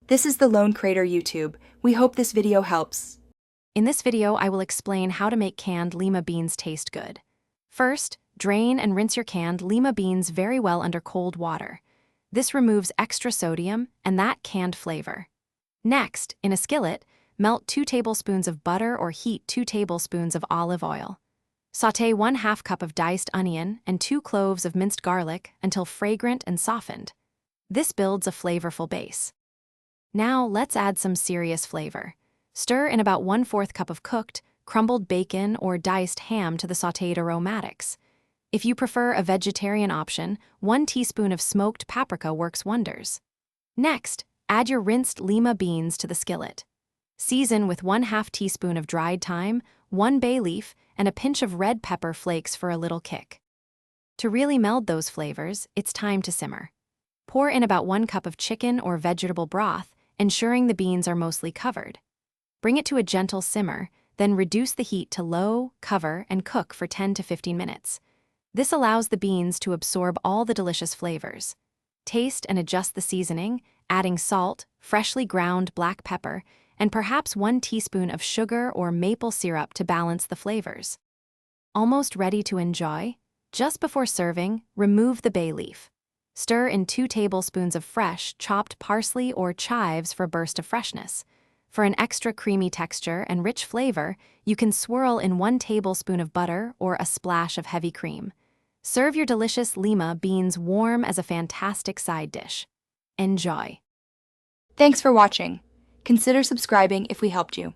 This is the Lone Crater YouTube. We hope this video helps. In this video, I will explain how to make canned Lima beans taste good. First, drain and rinse your canned Lima beans very well under cold water. This removes extra sodium and that canned flavor. Next, in a skillet, melt 2 tablespoons of butter or heat 2 tablespoons of olive oil. Sauté 1/2 cup of diced onion and 2 cloves of minced garlic until fragrant and softened. This builds a flavorful base. Now let's add some serious flavor. Stir in about 1/4 cup of cooked, crumbled bacon or diced ham to the sautéed aromatics. If you prefer a vegetarian option, 1 teaspoon of smoked paprika works wonders. Next, add your rinsed Lima beans to the skillet. Season with 1/2 teaspoon of dried thyme, 1 bay leaf, and a pinch of red pepper flakes for a little kick. To really meld those flavors, it's time to simmer. Pour in about 1 cup of chicken or vegetable broth, ensuring the beans are mostly covered. Bring it to a gentle simmer, then reduce the heat to low, cover, and cook for 10 to 15 minutes. This allows the beans to absorb all the delicious flavors. Taste and adjust the seasoning, adding salt, freshly ground black pepper, and perhaps 1 teaspoon of sugar or maple syrup to balance the flavors. Almost ready to enjoy? Just before serving, remove the bay leaf. Stir in 2 tablespoons of fresh, chopped parsley or chives for a burst of freshness. For an extra creamy texture and rich flavor, you can swirl in 1 tablespoon of butter or a splash of heavy cream. Serve your delicious Lima beans warm as a fantastic side dish. Enjoy. Thanks for watching. Consider subscribing if we helped you.